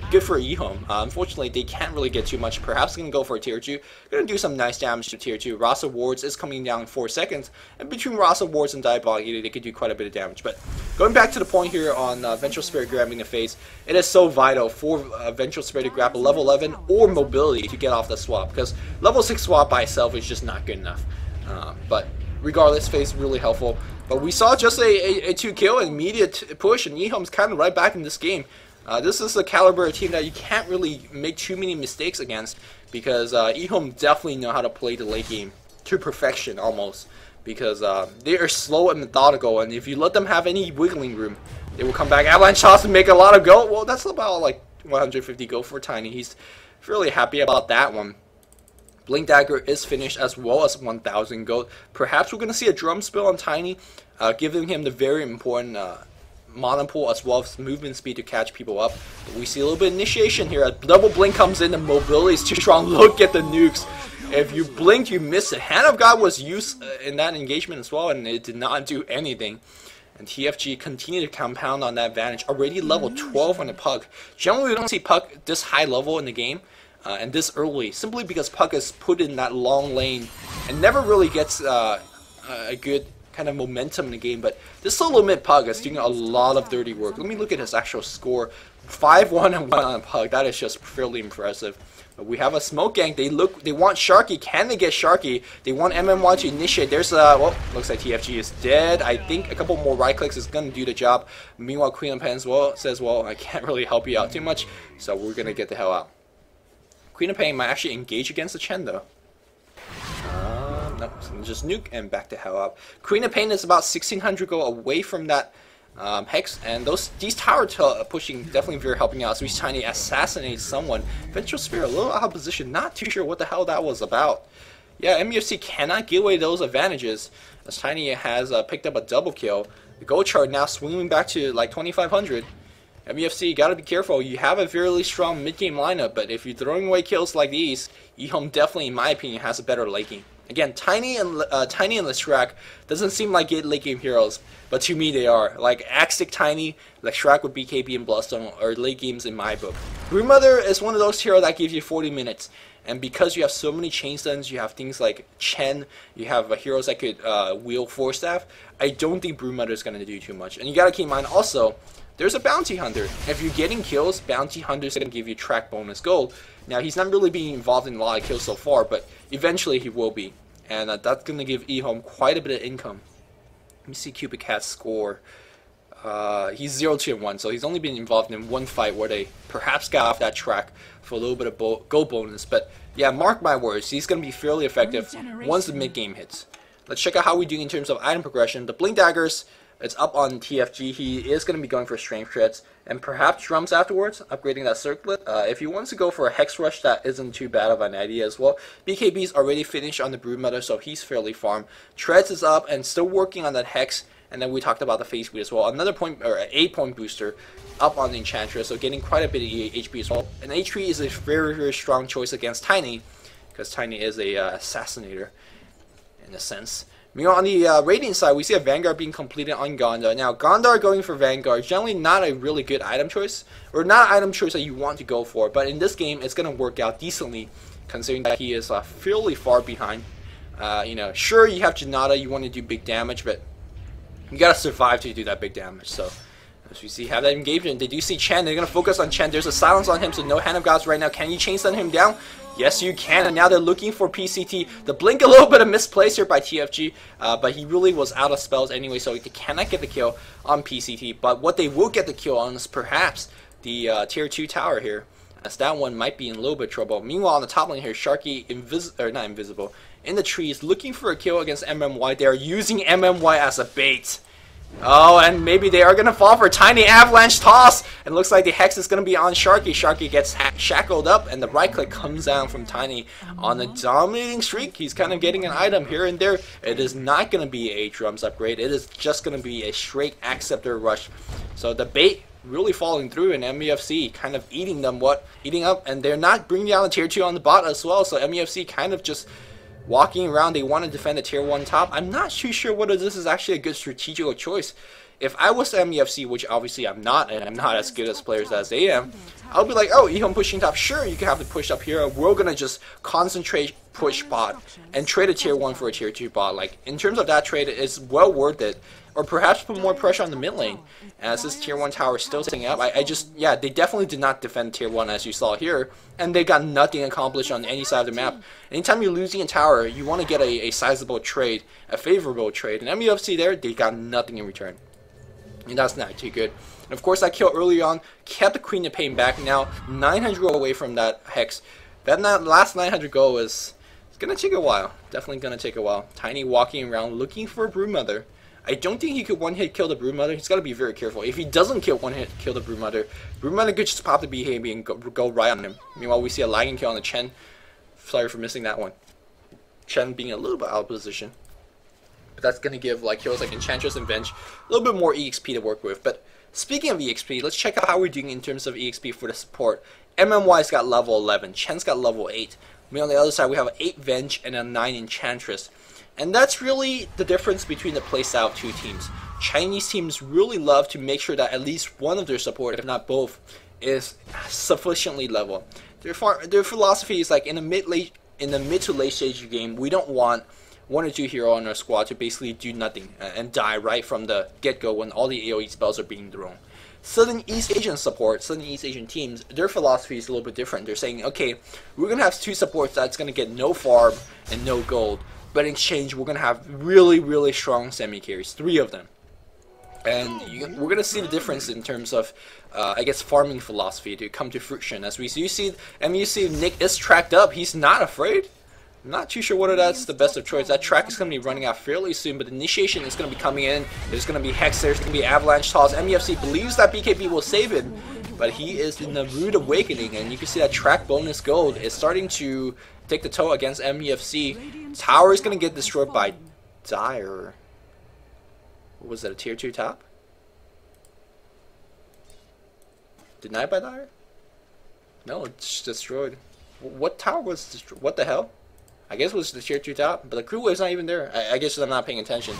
Good for EHome. Unfortunately, they can't really get too much. Perhaps going to go for a tier 2. Going to do some nice damage to tier 2. Rasa Wards is coming down in 4 seconds. And between Rasa Wards and Diabolic, they could do quite a bit of damage. But going back to the point here on Vengeful Spirit grabbing the face, it is so vital for Vengeful Spirit to grab a level 11 or mobility to get off the swap, because level 6 swap by itself is just not good enough. But regardless, face really helpful. But we saw just a 2 kill, an immediate push, and EHome's kind of right back in this game. This is the caliber of team that you can't really make too many mistakes against, because EHome definitely know how to play the late game to perfection almost, because they are slow and methodical, and if you let them have any wiggling room, they will come back. Avalanche toss and make a lot of gold. Well, that's about like 150 gold for Tiny. He's really happy about that one. Blink Dagger is finished as well as 1,000 gold. Perhaps we're going to see a drum spill on Tiny, giving him the very important mana pool as well as movement speed to catch people up. But we see a little bit of initiation here. A double blink comes in, the mobility is too strong. Look at the nukes. If you blinked, you missed it. Hand of God was used in that engagement as well, and it did not do anything. And TFG continue to compound on that advantage. Already level 12 on the Puck. Generally, we don't see Puck this high level in the game and this early, simply because Puck is put in that long lane and never really gets a good kind of momentum in the game. But this solo mid Puck is doing a lot of dirty work. Let me look at his actual score. 5-1 and 1 on Puck. That is just fairly impressive. We have a smoke gang. They want Sharky. Can they get Sharky? They want MMY to initiate. There's well, looks like TFG is dead. I think a couple more right clicks is gonna do the job. Meanwhile, Queen of Pain says, well, I can't really help you out too much, so we're gonna get the hell out. Queen of Pain might actually engage against the Chen though. Nope, so just nuke and back the hell up. Queen of Pain is about 1,600 gold away from that Hex, and these tower pushing definitely very helping out. So he's trying to assassinate someone. Vengeful Spirit a little out of position, not too sure what the hell that was about. Yeah, MUFC cannot give away those advantages, as Tiny has picked up a double kill. The gold chart now swinging back to like 2,500. MUFC, gotta be careful. You have a very strong mid-game lineup, but if you're throwing away kills like these, EHome definitely, in my opinion, has a better late game. Again, Tiny and Leshrac doesn't seem like good late game heroes, but to me they are. Like Axtic Tiny, Leshrac with BKB and Bloodstone are late games in my book. Broodmother is one of those heroes that gives you 40 minutes, and because you have so many chain stuns, you have things like Chen, you have heroes that could wield Force Staff. I don't think Broodmother is going to do too much. And you gotta keep in mind also, there's a Bounty Hunter. If you're getting kills, Bounty Hunter is going to give you track bonus gold. Now, he's not really being involved in a lot of kills so far, but eventually he will be. And that's going to give EHome quite a bit of income. Let me see Cupid Cat's score. He's 0-1, so he's only been involved in one fight where they perhaps got off that track for a little bit of gold bonus. But yeah, mark my words, he's going to be fairly effective once the mid-game hits. Let's check out how we're doing in terms of item progression. The Blink Daggers, it's up on TFG. He is going to be going for strength shreds and perhaps drums afterwards, upgrading that circlet. If he wants to go for a hex rush, that isn't too bad of an idea as well. BKB's already finished on the Broodmother, so he's fairly farmed. Treads is up and still working on that hex, and then we talked about the face speed as well. Another point, or 8-point booster up on the Enchantress, so getting quite a bit of HP as well. And HP is a very strong choice against Tiny, because Tiny is a assassinator in a sense. Meanwhile, on the Radiant side, we see a Vanguard being completed on Gondar. Now, Gondar going for Vanguard, generally not a really good item choice, or not an item choice that you want to go for, but in this game, it's going to work out decently, considering that he is fairly far behind. You know, sure, you have Janata, you want to do big damage, but you got to survive to do that big damage, so as we see, have that engagement. They do see Chen, they're going to focus on Chen. There's a silence on him, so no Hand of Gods right now. Can you chain stun him down? Yes, you can, and now they're looking for PCT. The blink a little bit of misplaced here by TFG, but he really was out of spells anyway, so he cannot get the kill on PCT. But what they will get the kill on is perhaps the tier 2 tower here, as that one might be in a little bit of trouble. Meanwhile, on the top lane here, Sharky, not invisible, in the trees, looking for a kill against MMY. They are using MMY as a bait. Oh, and maybe they are going to fall for a tiny avalanche toss. And looks like the Hex is going to be on Sharky. Sharky gets shackled up, and the right click comes down from Tiny on a dominating streak. He's kind of getting an item here and there. It is not going to be a drums upgrade. It is just going to be a straight Acceptor rush. So the bait really falling through, and MUFC kind of eating up, and they're not bringing down the tier 2 on the bot as well. So MUFC kind of just walking around. They want to defend the tier 1 top. I'm not too sure whether this is actually a good strategical choice. If I was MUFC, which obviously I'm not, and I'm not as good as players as they am, I'll be like, oh, EHome pushing top, sure, you can have the push up here. We're going to just concentrate push bot and trade a tier 1 for a tier 2 bot. Like, in terms of that trade, it's well worth it. Or perhaps put more pressure on the mid lane, as this tier 1 tower is still sitting up. Yeah, they definitely did not defend tier 1 as you saw here, and they got nothing accomplished on any side of the map. Anytime you're losing a tower, you want to get a sizable trade, a favorable trade, and MUFC there, they got nothing in return. And that's not too good. And of course, that kill early on kept the Queen of Pain back. Now, 900 gold away from that Hex. That last 900 gold is going to take a while. Definitely going to take a while. Tiny walking around looking for a Broodmother. I don't think he could one-hit kill the Broodmother. He's got to be very careful. If he doesn't one-hit kill the Broodmother, Broodmother could just pop the BKB and go right on him. Meanwhile, we see a lagging kill on the Chen. Sorry for missing that one. Chen being a little bit out of position. But that's going to give like kills like Enchantress and Venge a little bit more EXP to work with. But speaking of EXP, let's check out how we're doing in terms of EXP for the support. MMY's got level 11. Chen's got level 8. On the other side, we have an 8 Venge and a 9 Enchantress. And that's really the difference between the playstyle of two teams. Chinese teams really love to make sure that at least one of their support, if not both, is sufficiently level. Their philosophy is like in the mid to late stage of the game, we don't want one or two hero on our squad to basically do nothing and die right from the get-go when all the AoE spells are being thrown. Southern East Asian support, Southern East Asian teams, their philosophy is a little bit different. They're saying, okay, we're going to have two supports that's going to get no farm and no gold. But in exchange, we're going to have really, really strong semi-carries, 3 of them. And we're going to see the difference in terms of, I guess, farming philosophy to come to fruition. As we see, Nick is tracked up. He's not afraid. I'm not too sure whether that's the best of choice. That track is going to be running out fairly soon, but the initiation is going to be coming in. There's going to be Hex, there's going to be Avalanche Toss. MUFC believes that BKB will save him, but he is in the rude awakening, and you can see that track bonus gold is starting to take the toe against MUFC. Tower is going to get destroyed by Dire. What was that, a tier 2 top? Denied by Dire? No, it's destroyed. What tower was destroyed? What the hell? I guess it was the tier 2 top, but the crew wave's not even there. I guess I'm not paying attention.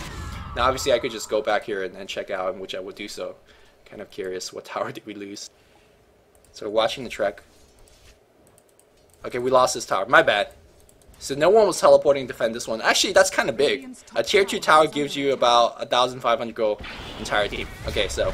Now, obviously, I could just go back here and check out, which I would do so. Kind of curious, what tower did we lose? So, watching the track. Okay, we lost this tower. My bad. So no one was teleporting to defend this one. Actually, that's kind of big. A tier 2 tower gives you about 1,500 gold entire team. Okay, so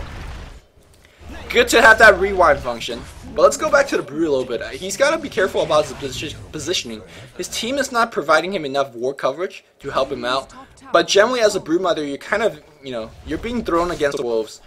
good to have that rewind function. But let's go back to the Brood a little bit. He's got to be careful about his positioning. His team is not providing him enough ward coverage to help him out. But generally, as a Broodmother, you're kind of, you're being thrown against the wolves.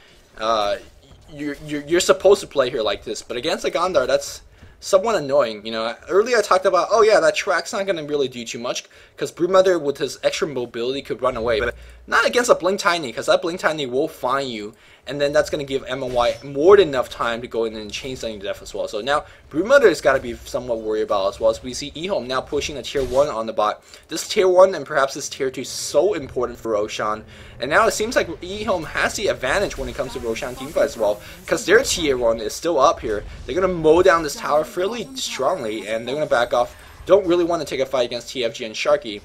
You're supposed to play here like this. But against a Gondar, that's somewhat annoying. Earlier I talked about, oh yeah, that track's not going to really do too much because Broodmother with his extra mobility could run away, but not against a Blink Tiny, because that Blink Tiny will find you, and then that's going to give MMY more than enough time to go in and chain stun you to death as well. So now Broodmother has got to be somewhat worried about as well, as we see EHome now pushing a tier 1 on the bot. This tier 1 and perhaps this tier 2 is so important for Roshan, and now it seems like EHome has the advantage when it comes to Roshan teamfight as well, because their tier 1 is still up here. They're going to mow down this tower fairly strongly, and they're going to back off. Don't really want to take a fight against TFG and Sharky,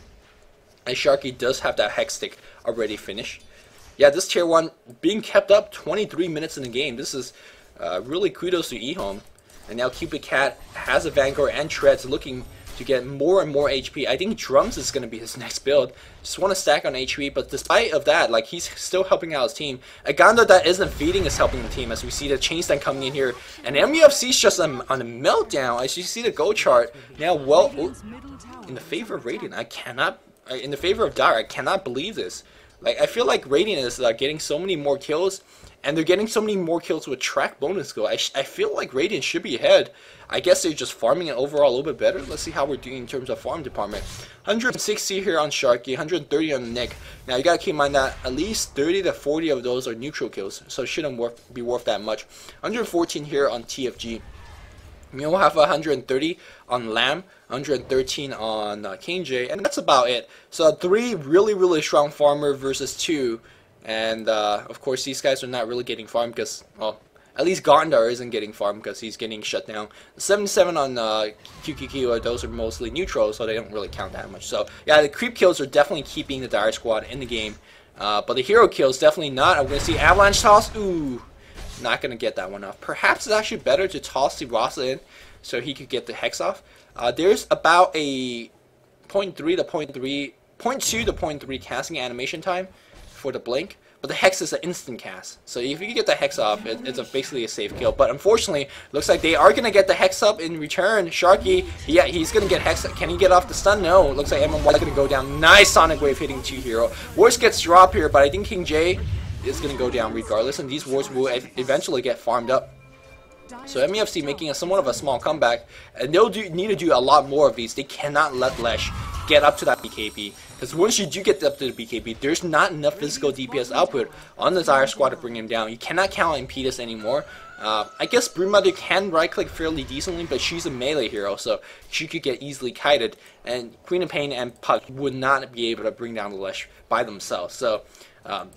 and Sharky does have that Hex stick already finished. Yeah, this tier 1 being kept up 23 minutes in the game. This is really kudos to EHome. And now Cupid Cat has a Vanguard and Treads looking to get more and more HP. I think Drums is going to be his next build. Just want to stack on HP, but despite of that, like, he's still helping out his team. A Gondar that isn't feeding is helping the team, as we see the chain stun coming in here. And MUFC's just on a meltdown. As you see the goal chart now, in the favor of Radiant, in the favor of Dire, I cannot believe this. Like, I feel like Radiant is getting so many more kills, and they're getting so many more kills with track bonus go. I feel like Radiant should be ahead. I guess they're just farming it overall a little bit better. Let's see how we're doing in terms of farm department. 160 here on Sharky, 130 on Nick. Now, you gotta keep in mind that at least 30 to 40 of those are neutral kills, so it shouldn't be worth that much. 114 here on TFG. We'll have 130 on Lamb, 113 on King J, and that's about it. So 3 really, really strong farmer versus 2, and of course these guys are not really getting farmed because, well, at least Gondar isn't getting farmed because he's getting shut down. 77 on QQQ, those are mostly neutral, so they don't really count that much. So yeah, the creep kills are definitely keeping the Dire squad in the game, but the hero kills definitely not. I'm going to see Avalanche Toss. Ooh. Not going to get that one off. Perhaps it's actually better to toss the Rasa in so he could get the Hex off. There's about a 0.3 to 0.3, 0.2 to 0.3 casting animation time for the blink. But the Hex is an instant cast, so if you get the Hex off, it's basically a safe kill. But unfortunately, looks like they are going to get the Hex up in return. Sharky, yeah, he's going to get Hex. Can he get off the stun? No, it looks like MMY is going to go down. Nice Sonic Wave hitting 2 hero. Wards gets dropped here, but I think King J is going to go down regardless, and these wards will eventually get farmed up. So MUFC making somewhat of a small comeback, and they'll need to do a lot more of these. They cannot let Lesh get up to that BKB, because once you do get up to the BKB, there's not enough physical DPS output on the Zyre squad to bring him down. You cannot count on Impetus anymore. I guess Broodmother can right click fairly decently, but she's a melee hero, so she could get easily kited, and Queen of Pain and Puck would not be able to bring down the Lesh by themselves. So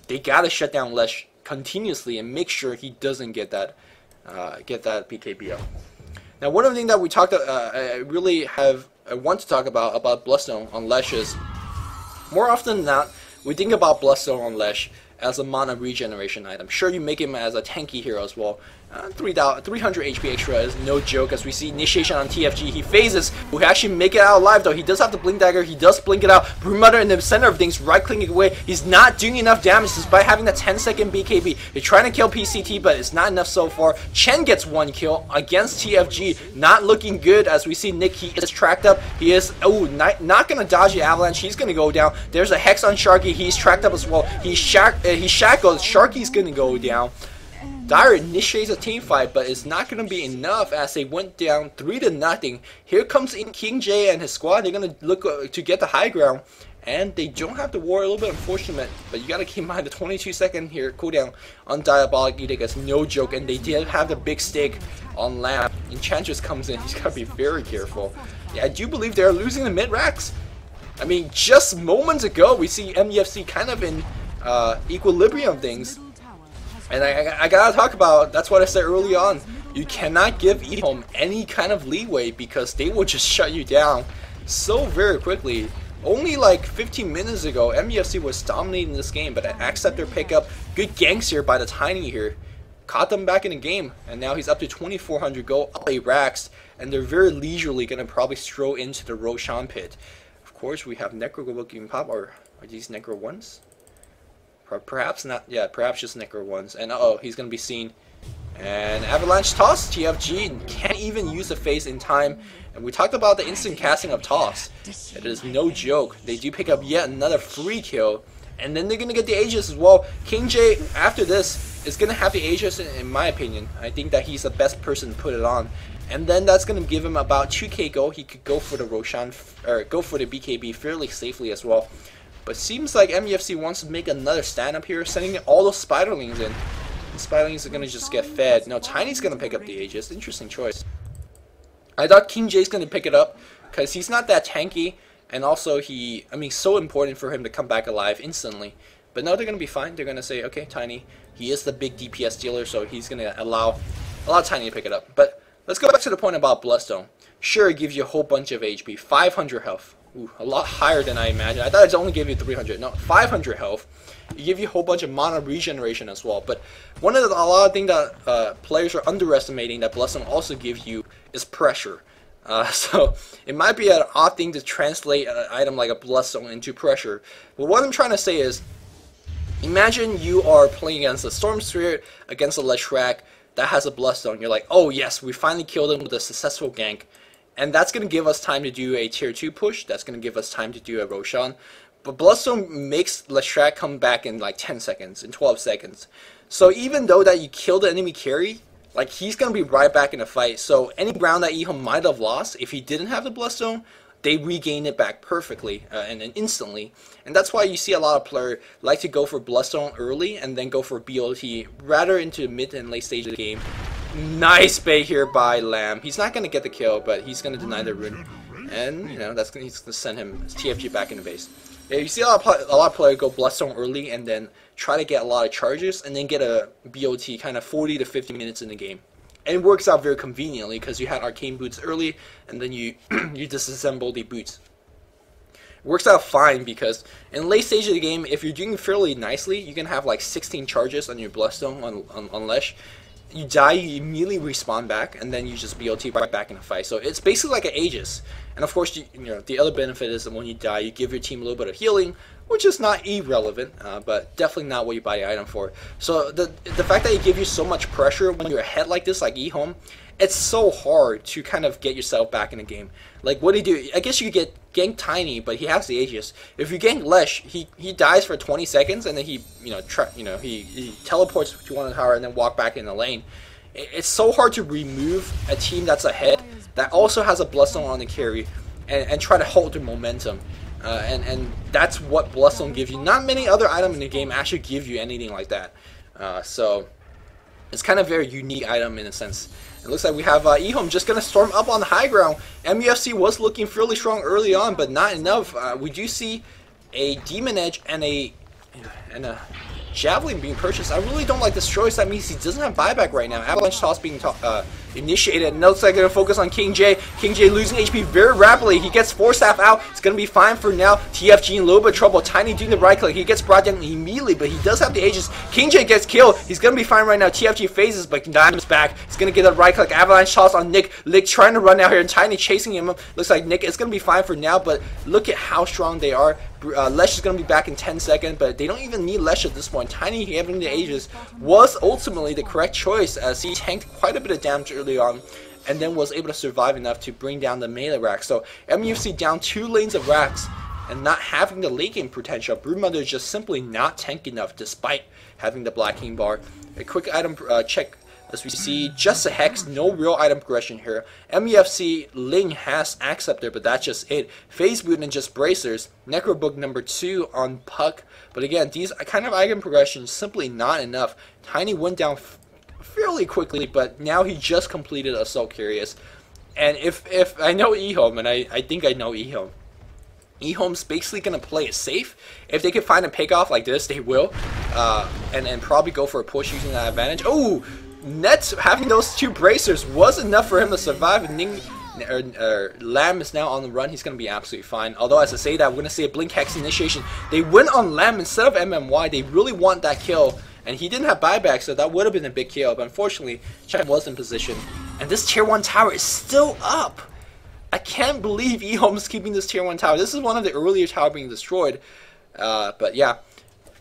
they gotta shut down Lesh continuously and make sure he doesn't get that BKB up. Now, one of the things that we talked I want to talk about Bloodstone on Lesh is, more often than not, we think about Bloodstone on Lesh as a mana regeneration item. Sure, you make him as a tanky hero as well. 300 HP extra is no joke, as we see initiation on TFG. He phases, who actually make it out alive though. He does have the blink dagger, he does blink it out. Broodmother in the center of things, right clicking away. He's not doing enough damage despite having the 10-second BKB. They're trying to kill PCT, but it's not enough so far. Chen gets 1 kill against TFG. Not looking good, as we see Nick, he is tracked up. He is, not gonna dodge the avalanche. He's gonna go down. There's a Hex on Sharky. He's tracked up as well. He's shackled. Sharky's gonna go down. Dire initiates a team fight, but it's not going to be enough, as they went down 3-0. Here comes in King J and his squad. They're going to look to get the high ground, and they don't have to worry. A little bit unfortunate, but you got to keep in mind the 22-second here cooldown on Diabolic Edict is no joke, and they did have the big stake on Lamb. Enchantress comes in. He's got to be very careful. Yeah, I do believe they're losing the mid-racks. I mean, just moments ago, we see MUFC kind of in equilibrium of things. And I gotta talk about, that's what I said early on, you cannot give EHome any kind of leeway, because they will just shut you down so very quickly. Only like 15 minutes ago, MUFC was dominating this game, but accept their pickup. Good ganks here by the Tiny here. Caught them back in the game, and now he's up to 2,400 gold, up 8 racks, and they're very leisurely gonna probably stroll into the Roshan pit. Of course, we have Necro looking pop, or are these Necro ones? Perhaps not, yeah, perhaps just Necro ones. And he's gonna be seen. And Avalanche Toss, TFG can't even use the phase in time. And we talked about the instant casting of Toss. It is no joke. They do pick up yet another free kill. And then they're gonna get the Aegis as well. King J, after this, is gonna have the Aegis in my opinion. I think that he's the best person to put it on. And then that's gonna give him about 2k gold. He could go for the Roshan, or go for the BKB fairly safely as well. But seems like MUFC wants to make another stand up here, sending all those Spiderlings in. The Spiderlings are going to just get fed. No, Tiny's going to pick up the Aegis. Interesting choice. I thought King J's going to pick it up, because he's not that tanky, and also so important for him to come back alive instantly. But no, they're going to be fine. They're going to say, okay, Tiny, he is the big DPS dealer, so he's going to allow Tiny to pick it up. But let's go back to the point about Bloodstone. Sure, it gives you a whole bunch of HP, 500 health. Ooh, a lot higher than I imagined. I thought it only gave you 300. No, 500 health. It give you a whole bunch of mana regeneration as well. But a lot of things that players are underestimating that Bloodstone also gives you is pressure. So it might be an odd thing to translate an item like a Bloodstone into pressure. But what I'm trying to say is, imagine you are playing against a Storm Spirit, against a Leshrac that has a Bloodstone. You're like, oh yes, we finally killed him with a successful gank. And that's going to give us time to do a tier 2 push. That's going to give us time to do a Roshan. But Bloodstone makes Leshrac come back in like 10 seconds, in 12 seconds. So even though that you kill the enemy carry, like he's going to be right back in the fight. So any ground that EHome might have lost, if he didn't have the Bloodstone, they regain it back perfectly and instantly. And that's why you see a lot of players like to go for Bloodstone early and then go for BOT rather into mid and late stage of the game. Nice bait here by Lamb. He's not going to get the kill, but he's going to deny the rune. And, he's going to send his TFG back in the base. Yeah, you see a lot of players go Bloodstone early and then try to get a lot of charges and then get a BOT kind of 40 to 50 minutes in the game. And it works out very conveniently because you had arcane boots early and then you disassemble the boots. It works out fine because in late stage of the game, if you're doing fairly nicely, you can have like 16 charges on your Bloodstone on Lesh. you die, you immediately respawn back, and then you just BOT right back in the fight. So it's basically like an Aegis. And of course, you know, the other benefit is that when you die, you give your team a little bit of healing, which is not irrelevant, but definitely not what you buy the item for. So the fact that you give you so much pressure when you're ahead like this, like EHome, it's so hard to kind of get yourself back in the game. Like, what do you do? I guess you get gank Tiny, but he has the Aegis. If you gank Lesh, he dies for 20 seconds, and then he he teleports to one of the tower and then walk back in the lane. It's so hard to remove a team that's ahead that also has a Bloodstone on the carry and try to hold the momentum. And that's what Bloodstone gives you. Not many other items in the game actually give you anything like that. So it's kind of a very unique item in a sense. It looks like we have EHome just going to storm up on the high ground. MUFC was looking fairly strong early on, but not enough. We do see a Demon Edge and a Javelin being purchased. I really don't like this choice. That means he doesn't have buyback right now. Avalanche Toss being initiated. And it looks like they're going to focus on King J. King J losing HP very rapidly. He gets 4 staff out. It's going to be fine for now. TFG in a little bit of trouble. Tiny doing the right click. He gets brought down immediately, but he does have the Aegis. King J gets killed. He's going to be fine right now. TFG phases, but Diamond's back. He's going to get a right click. Avalanche Toss on Nick. Nick trying to run out here, and Tiny chasing him. Looks like Nick is going to be fine for now, but look at how strong they are. Lesh is going to be back in 10 seconds, but they don't even need Lesh at this point. Tiny having the Aegis was ultimately the correct choice, as he tanked quite a bit of damage early on and then was able to survive enough to bring down the melee racks. So MUFC down 2 lanes of racks and not having the late game potential. Broodmother is just simply not tank enough despite having the Black King bar. A quick item check. As we see, just a Hex, no real item progression here. MUFC Ling has Acceptor, but that's just it. Phase Boot and just Bracers. Necrobook number 2 on Puck. But again, these kind of item progressions simply not enough. Tiny went down fairly quickly, but now he just completed Assault Curious. And if I know EHome, and I think I know EHome, EHome's basically going to play it safe. If they can find a pickoff like this, they will. And probably go for a push using that advantage. Oh! Nets having those 2 bracers was enough for him to survive, and Lamb is now on the run. He's going to be absolutely fine. Although, as I say that, we're going to see a Blink Hex initiation. They went on Lamb instead of MMY. They really want that kill, and he didn't have buyback, so that would have been a big kill. But unfortunately, Chen was in position, and this tier 1 tower is still up. I can't believe EHome's keeping this tier 1 tower. This is one of the earlier towers being destroyed. But yeah,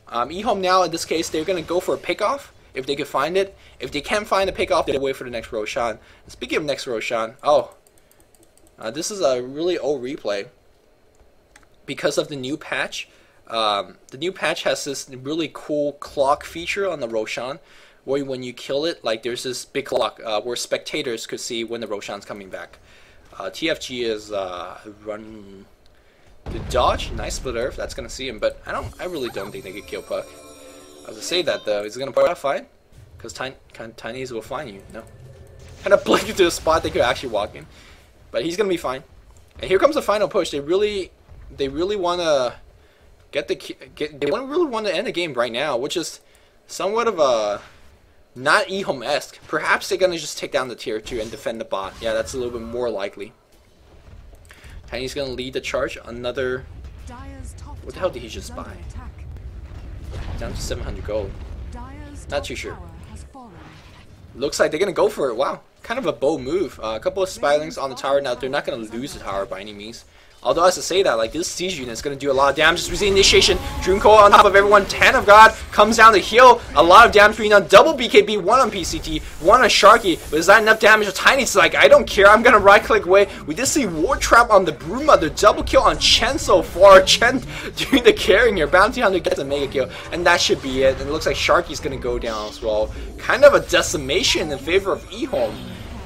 EHome now, in this case, they're going to go for a pickoff if they can find it. If they can't find a pickoff, they wait for the next Roshan. Speaking of next Roshan, this is a really old replay because of the new patch. The new patch has this really cool clock feature on the Roshan, where when you kill it, like there's this big clock where spectators could see when the Roshan's coming back. TFG is running the dodge, nice split earth. That's gonna see him, but I really don't think they could kill Puck. As I say that though, is it gonna put out fine? Because Tinies will find you. No. Kind of blink into a spot they could actually walk in, but he's gonna be fine. And here comes the final push. They really want to really want to end the game right now, which is somewhat of a not EHome-esque. Perhaps they're gonna just take down the tier 2 and defend the bot. Yeah, that's a little bit more likely. Tiny's gonna lead the charge. Another. What the hell did he just buy? Down to 700 gold. Not too sure. Looks like they're gonna go for it. Wow, kind of a bold move. A couple of Spylings on the tower. Now they're not gonna lose the tower by any means. Although, as I say that, like this siege unit is going to do a lot of damage. Just receive initiation. Dreamcoil on top of everyone. Hand of God comes down to heal. A lot of damage being done. Double BKB. 1 on PCT. 1 on Sharky. But is that enough damage? Tiny's like, I don't care. I'm going to right click away. We did see War Trap on the Broodmother. Double kill on Chen so far. Chen doing the carrying here. Bounty Hunter gets a mega kill. And that should be it. And it looks like Sharky's going to go down as well. Kind of a decimation in favor of EHome.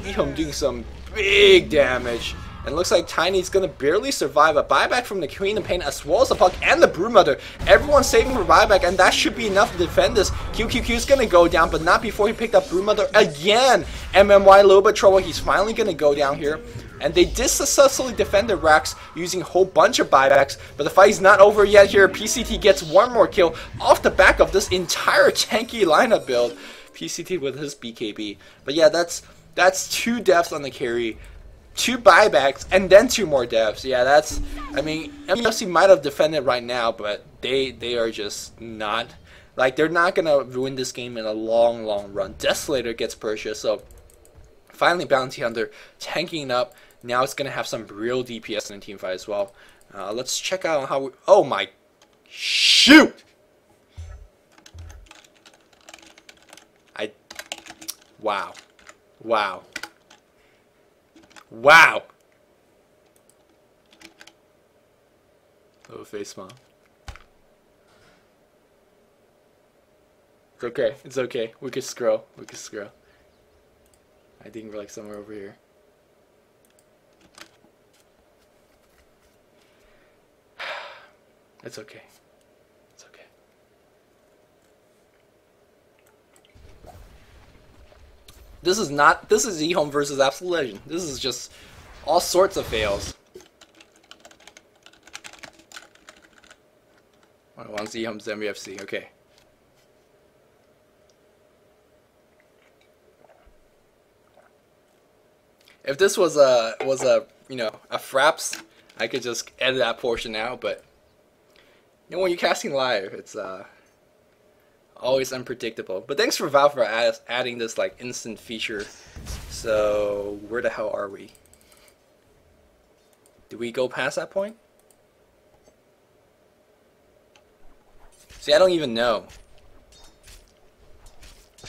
EHome doing some big damage. And it looks like Tiny's going to barely survive. A buyback from the Queen of Pain as well as the Puck and the Broodmother. Everyone's saving for buyback, and that should be enough to defend this. QQQ is going to go down, but not before he picked up Broodmother again. MMY, a little bit of trouble. He's finally going to go down here. And they did successfully defend the racks using a whole bunch of buybacks. But the fight is not over yet here. PCT gets 1 more kill off the back of this entire tanky lineup build. PCT with his BKB. But yeah, that's 2 deaths on the carry. 2 buybacks, and then 2 more deaths. Yeah, I mean, MUFC might have defended right now, but they are just not Like, they're not gonna win this game in a long, long run. Desolator gets purchased, so finally Bounty Hunter tanking up. Now it's gonna have some real DPS in the team fight as well. Let's check out how we, oh my, shoot! Wow. Wow. Wow! Little face smile. It's okay. It's okay. We could scroll. We could scroll. I think we're like somewhere over here. It's okay. It's okay. This is EHome versus Absolute Legend. This is just all sorts of fails. I want to see EHome's MUFC. Okay. If this was a you know, a fraps, I could just edit that portion out, but you know, when you're casting live, it's always unpredictable. But thanks for Valve for adding this like instant feature. So where the hell are we? Did we go past that point? See, I don't even know.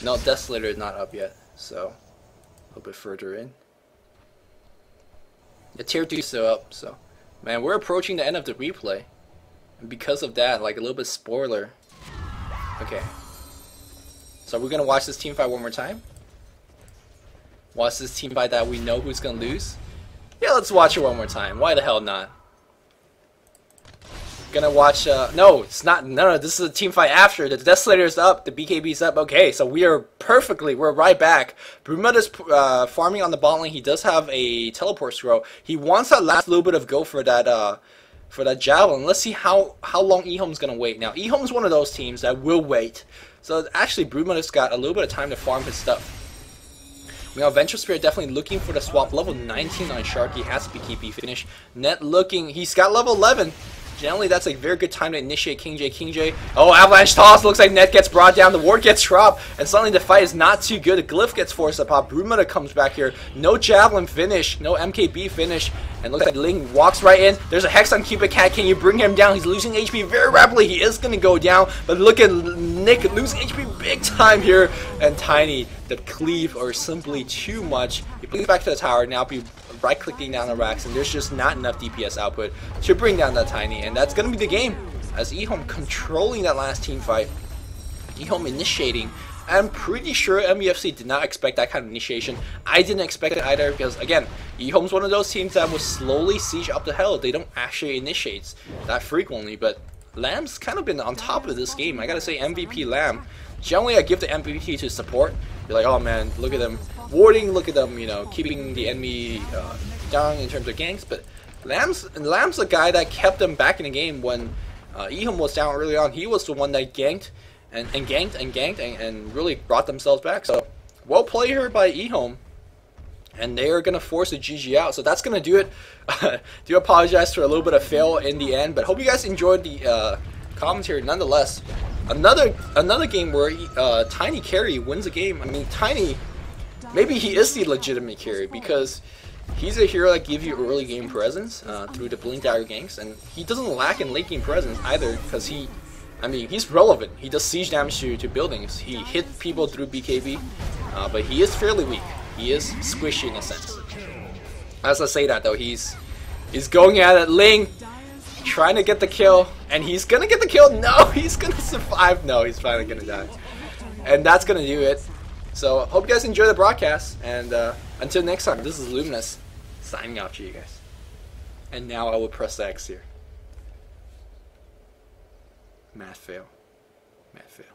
No, Desolator is not up yet, so a little bit further in. The tier 2 is still up, so man, we're approaching the end of the replay, and because of that, like a little bit spoiler. Okay, so we're gonna watch this team fight one more time. Watch this team fight that we know who's gonna lose. Yeah, let's watch it one more time. Why the hell not? Gonna watch, no, it's not, no, this is a team fight after. The Desolator is up, the BKB is up. Okay, so we're right back. Brumeta's farming on the bot lane. He does have a teleport scroll. He wants that last little bit of go for that javelin. Let's see how long EHome's gonna wait. Now, EHome's one of those teams that will wait. So actually, Brumeta's got a little bit of time to farm his stuff. Now, Venture Spirit definitely looking for the swap. Level 19 on Shark. He has to be KP finish. Net looking, he's got level 11. Generally, that's a very good time to initiate King J. Oh, Avalanche Toss. Looks like Net gets brought down. The ward gets dropped. And suddenly the fight is not too good. A Glyph gets forced to pop. Brumeta comes back here. No Javelin finish. No MKB finish. And looks like Ling walks right in. There's a Hex on Cupid Cat. Can you bring him down? He's losing HP very rapidly. He is going to go down. But look at Nick losing HP big time here. And Tiny, the cleave are simply too much. He brings back to the tower. Now be right-clicking down the racks, and there's just not enough DPS output to bring down that Tiny, and that's going to be the game, as EHome controlling that last team fight. EHome initiating. I'm pretty sure MUFC did not expect that kind of initiation. I didn't expect it either, because again, EHome's one of those teams that will slowly siege up the hill. They don't actually initiate that frequently, but Lamb's kind of been on top of this game. I gotta say, MVP Lamb. Generally, I give the MVP to support. You're like, oh man, look at them warding, look at them, you know, keeping the enemy down in terms of ganks. But Lamb's the guy that kept them back in the game when EHome was down early on. He was the one that ganked and really brought themselves back. So, well played here by EHome. And they are going to force a GG out. So that's going to do it. Do apologize for a little bit of fail in the end. But hope you guys enjoyed the commentary nonetheless. Another game where Tiny carry wins a game. I mean, Tiny, maybe he is the legitimate carry because he's a hero that gives you early game presence through the Blink Dagger ganks. And he doesn't lack in late game presence either because he's relevant. He does siege damage to buildings. He hit people through BKB, but he is fairly weak. He is squishy in a sense. As I say that though, he's going at it. Ling trying to get the kill, and he's gonna get the kill. No, he's gonna survive. No, he's finally gonna die, and that's gonna do it. So hope you guys enjoy the broadcast, and until next time, this is Luminous signing off to you guys. And now I will press X here. Math fail. Math fail.